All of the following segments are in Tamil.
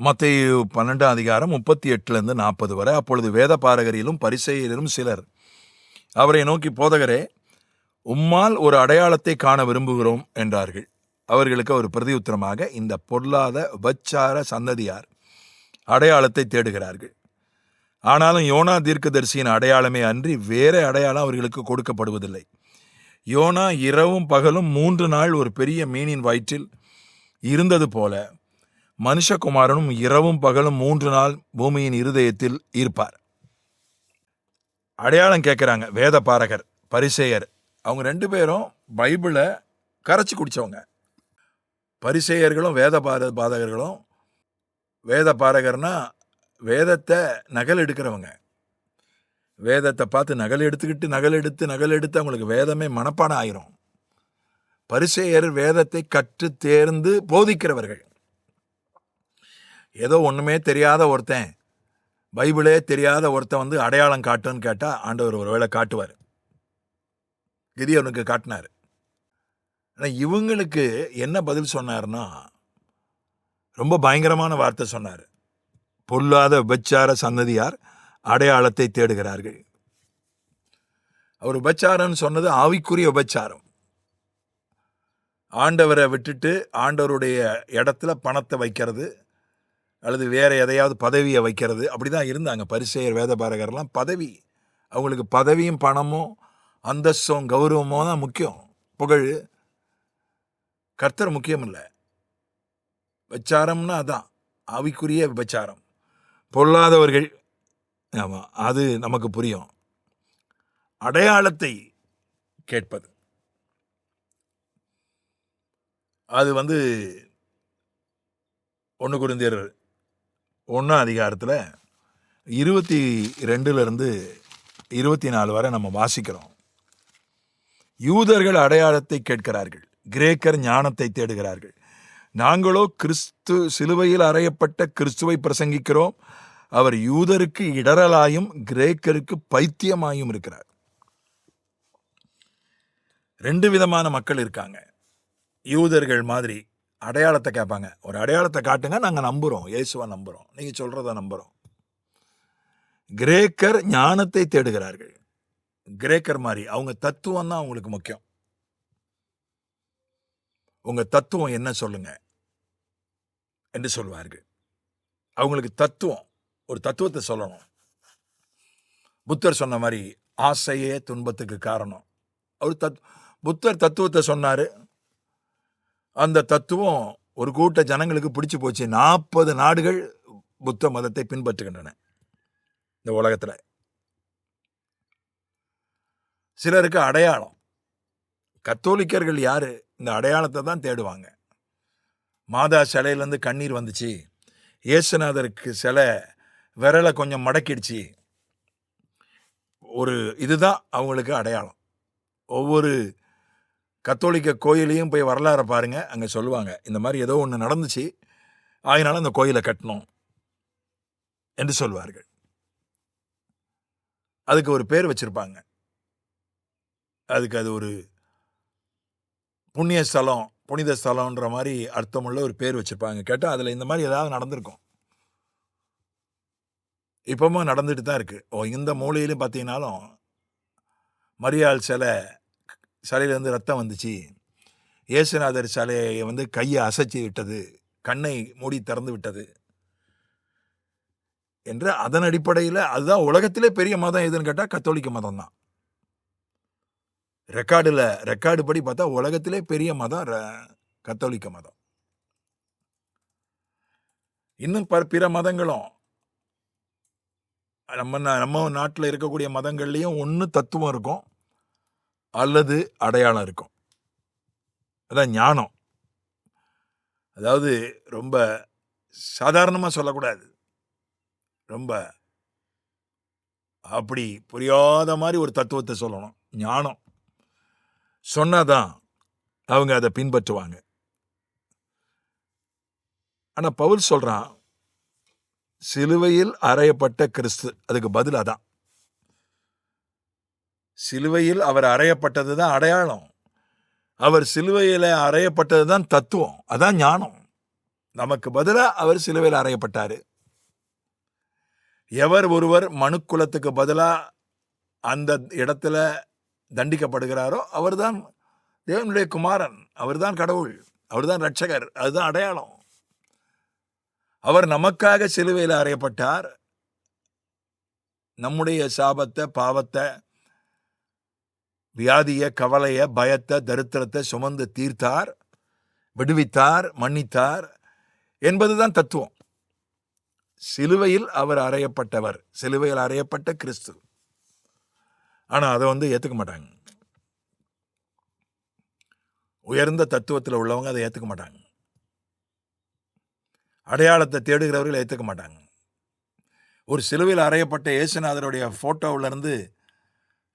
மத்தேயு 12:38-40 வரை. அப்பொழுது வேத பாரகரிலும் பரிசேயரிலும் சிலர் அவரை நோக்கி, போதகரே, உம்மால் ஒரு அடையாளத்தை காண விரும்புகிறோம் என்றார்கள். அவர்களுக்கு அவர் பிரதியுத்தரமாக, இந்த பொல்லாத உபச்சார சந்ததியார் அடையாளத்தை தேடுகிறார்கள். ஆனாலும் யோனா தீர்க்கதரிசியின் அடையாளமே அன்றி வேற அடையாளம் அவர்களுக்கு கொடுக்கப்படுவதில்லை. யோனா இரவும் பகலும் 3 நாள் ஒரு பெரிய மீனின் வயிற்றில் இருந்தது போல மனுஷகுமாரனும் இரவும் பகலும் 3 நாள் பூமியின் இருதயத்தில் இருப்பார். அடையாளம் கேட்குறாங்க வேத பாரகர், பரிசேயர். அவங்க 2 பேரும் பைபிளை கரைச்சி குடித்தவங்க. பரிசேயர்களும் வேத பாதகர்களும். வேத பாரகர்னா வேதத்தை நகல் எடுக்கிறவங்க. வேதத்தை பார்த்து நகல் எடுத்து அவங்களுக்கு வேதமே மனப்பாடம் ஆயிரும். பரிசேயர் வேதத்தை கற்று தேர்ந்து போதிக்கிறவர்கள். ஏதோ ஒன்றுமே தெரியாத ஒருத்தன், பைபிளே தெரியாத ஒருத்தன் வந்து அடையாளம் காட்டுன்னு கேட்டால் ஆண்டவர் ஒரு வேளை காட்டுவார். கிதியோனுக்கு காட்டினார். ஆனால் இவங்களுக்கு என்ன பதில் சொன்னார்னா, ரொம்ப பயங்கரமான வார்த்தை சொன்னார். பொல்லாத உபச்சார சந்ததியார் அடையாளத்தை தேடுகிறார்கள். அவர் உபச்சாரம்னு சொன்னது ஆவிக்குரிய உபச்சாரம். ஆண்டவரை விட்டுட்டு ஆண்டவருடைய இடத்துல பணத்தை வைக்கிறது அல்லது வேற எதையாவது பதவியை வைக்கிறது, அப்படிதான் இருந்தாங்க பரிசேயர் வேத பாரகர்லாம். பதவி, அவங்களுக்கு பதவியும் பணமும் அந்தஸ்தும் கௌரவமும் தான் முக்கியம். புகழ், கர்த்தர் முக்கியம் இல்லை. விபச்சாரம்னா அதான் ஆவிக்குரிய விபச்சாரம். பொல்லாதவர்கள், ஆமாம், அது நமக்கு புரியும். அடையாளத்தை கேட்பது, அது 1 கொரிந்தியர் 1:22-24 வரை நம்ம வாசிக்கிறோம். யூதர்கள் அடையாளத்தை கேட்கிறார்கள், கிரேக்கர் ஞானத்தை தேடுகிறார்கள். நாங்களோ கிறிஸ்து சிலுவையில் அறையப்பட்ட கிறிஸ்துவை பிரசங்கிக்கிறோம். அவர் யூதருக்கு இடரலாயும் கிரேக்கருக்கு பைத்தியமாயும் இருக்கிறார். 2 விதமான மக்கள் இருக்காங்க. யூதர்கள் மாதிரி அடையாளத்தை கேட்பாங்க. ஒரு அடையாளத்தை காட்டுங்க, நாங்கள் நம்புகிறோம், இயேசுவை நம்புகிறோம், நீங்கள் சொல்கிறத நம்புகிறோம். கிரேக்கர் ஞானத்தை தேடுகிறார்கள். கிரேக்கர் மாதிரி அவங்க தத்துவம் தான் அவங்களுக்கு முக்கியம். உங்கள் தத்துவம் என்ன சொல்லுங்க என்று சொல்வார்கள். அவங்களுக்கு தத்துவம், ஒரு தத்துவத்தை சொல்லணும். புத்தர் சொன்ன மாதிரி ஆசையே துன்பத்துக்கு காரணம். அவர் புத்தர் தத்துவத்தை சொன்னார். அந்த தத்துவம் ஒரு கூட்ட ஜனங்களுக்கு பிடிச்சு போச்சு. 40 நாடுகள் புத்த மதத்தை பின்பற்றுகின்றன இந்த உலகத்தில். சிலருக்கு அடையாளம், கத்தோலிக்கர்கள் யாரு, இந்த அடையாளத்தை தான் தேடுவாங்க. மாதா சிலையிலேருந்து கண்ணீர் வந்துச்சு, இயேசுநாதருக்கு சிலை விரலை கொஞ்சம் மடக்கிடுச்சு, ஒரு இதுதான் அவங்களுக்கு அடையாளம். ஒவ்வொரு கத்தோலிக்க கோயிலையும் போய் வரலாறை பாருங்க, அங்கே சொல்லுவாங்க, இந்த மாதிரி ஏதோ ஒன்று நடந்துச்சு, அதனால அந்த கோயிலை கட்டணும் என்று சொல்வார்கள். அதுக்கு ஒரு பேர் வச்சிருப்பாங்க. அதுக்கு அது ஒரு புண்ணிய ஸ்தலம், புனித ஸ்தலம்ன்ற மாதிரி அர்த்தமுள்ள ஒரு பேர் வச்சிருப்பாங்க. கேட்டால் அதில் இந்த மாதிரி ஏதாவது நடந்திருக்கும். இப்பவும் நடந்துட்டு தான் இருக்கு. இந்த மூலையிலும் பார்த்தீங்கன்னாலும் மரியாள் சிலையிலேருந்து ரத்தம் வந்துச்சு, இயேசுநாதர் சிலையை கையை அசைச்சி விட்டது, கண்ணை மூடி திறந்து விட்டது என்று அதன் அடிப்படையில் அதுதான் உலகத்திலே பெரிய மதம் எதுன்னு கேட்டால் கத்தோலிக்க மதம் தான். ரெக்கார்டு படி பார்த்தா உலகத்திலே பெரிய மதம் கத்தோலிக்க மதம். இன்னும் பிற மதங்களும் நம்ம நாட்டில் இருக்கக்கூடிய மதங்கள்லையும் ஒன்று தத்துவம் இருக்கும் அல்லது அடையாளம் இருக்கும். அதான் ஞானம். அதாவது ரொம்ப சாதாரணமாக சொல்லக்கூடாது, ரொம்ப அப்படி புரியாத மாதிரி ஒரு தத்துவத்தை சொல்லணும். ஞானம் சொன்னாதான் அவங்க அதை பின்பற்றுவாங்க. ஆனால் பவுல் சொல்றான், சிலுவையில் அறையப்பட்ட கிறிஸ்து, அதுக்கு பதில் அதான். சிலுவையில் அவர் அறையப்பட்டது தான் அடையாளம். அவர் சிலுவையில் அறையப்பட்டது தான் தத்துவம், அதான் ஞானம். நமக்கு பதிலா அவர் சிலுவையில் அறையப்பட்டாரு. எவர் ஒருவர் மனுக்குலத்துக்கு பதிலா அந்த இடத்துல தண்டிக்கப்படுகிறாரோ அவர்தான் தேவனுடைய குமாரன், அவர்தான் கடவுள், அவர்தான் இரட்சகர். அதுதான் அடையாளம். அவர் நமக்காக சிலுவையில் அறையப்பட்டார். நம்முடைய சாபத்தை, பாவத்தை, வியாதிய, கவலைய, பயத்தை, தரித்திரத்தை சுமந்து தீர்த்தார், விடுவித்தார், மன்னித்தார் என்பதுதான் தத்துவம். சிலுவையில் அவர் அறையப்பட்டவர், சிலுவையில் அறையப்பட்ட கிறிஸ்து. ஆனா அதை ஏத்துக்க மாட்டாங்க. உயர்ந்த தத்துவத்தில் உள்ளவங்க அதை ஏத்துக்க மாட்டாங்க. அடையாளத்தை தேடுகிறவர்கள் ஏத்துக்க மாட்டாங்க. ஒரு சிலுவையில் அறையப்பட்ட இயேசுநாதருடைய போட்டோவில இருந்து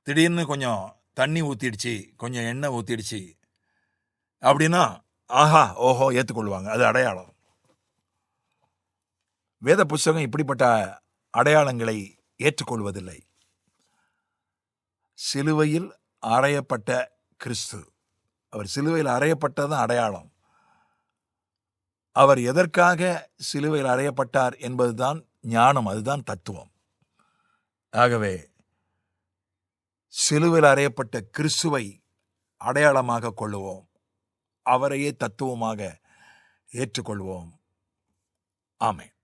திடீர்னு கொஞ்சம் தண்ணி ஊத்திடுச்சு, கொஞ்சம் எண்ணெய் ஊத்திடுச்சு அப்படின்னா ஆஹா ஓஹோ ஏற்றுக்கொள்வாங்க. அது அடையாளம். வேத புஸ்தகம் இப்படிப்பட்ட அடையாளங்களை ஏற்றுக்கொள்வதில்லை. சிலுவையில் அறையப்பட்ட கிறிஸ்து, அவர் சிலுவையில் அறையப்பட்டதுதான் அடையாளம். அவர் எதற்காக சிலுவையில் அறையப்பட்டார் என்பதுதான் ஞானம், அதுதான் தத்துவம். ஆகவே சிலுவையில் அறையப்பட்ட கிறிஸ்துவை அடையாளமாக கொள்ளுவோம், அவரையே தத்துவமாக ஏற்றுக்கொள்வோம். ஆமென்.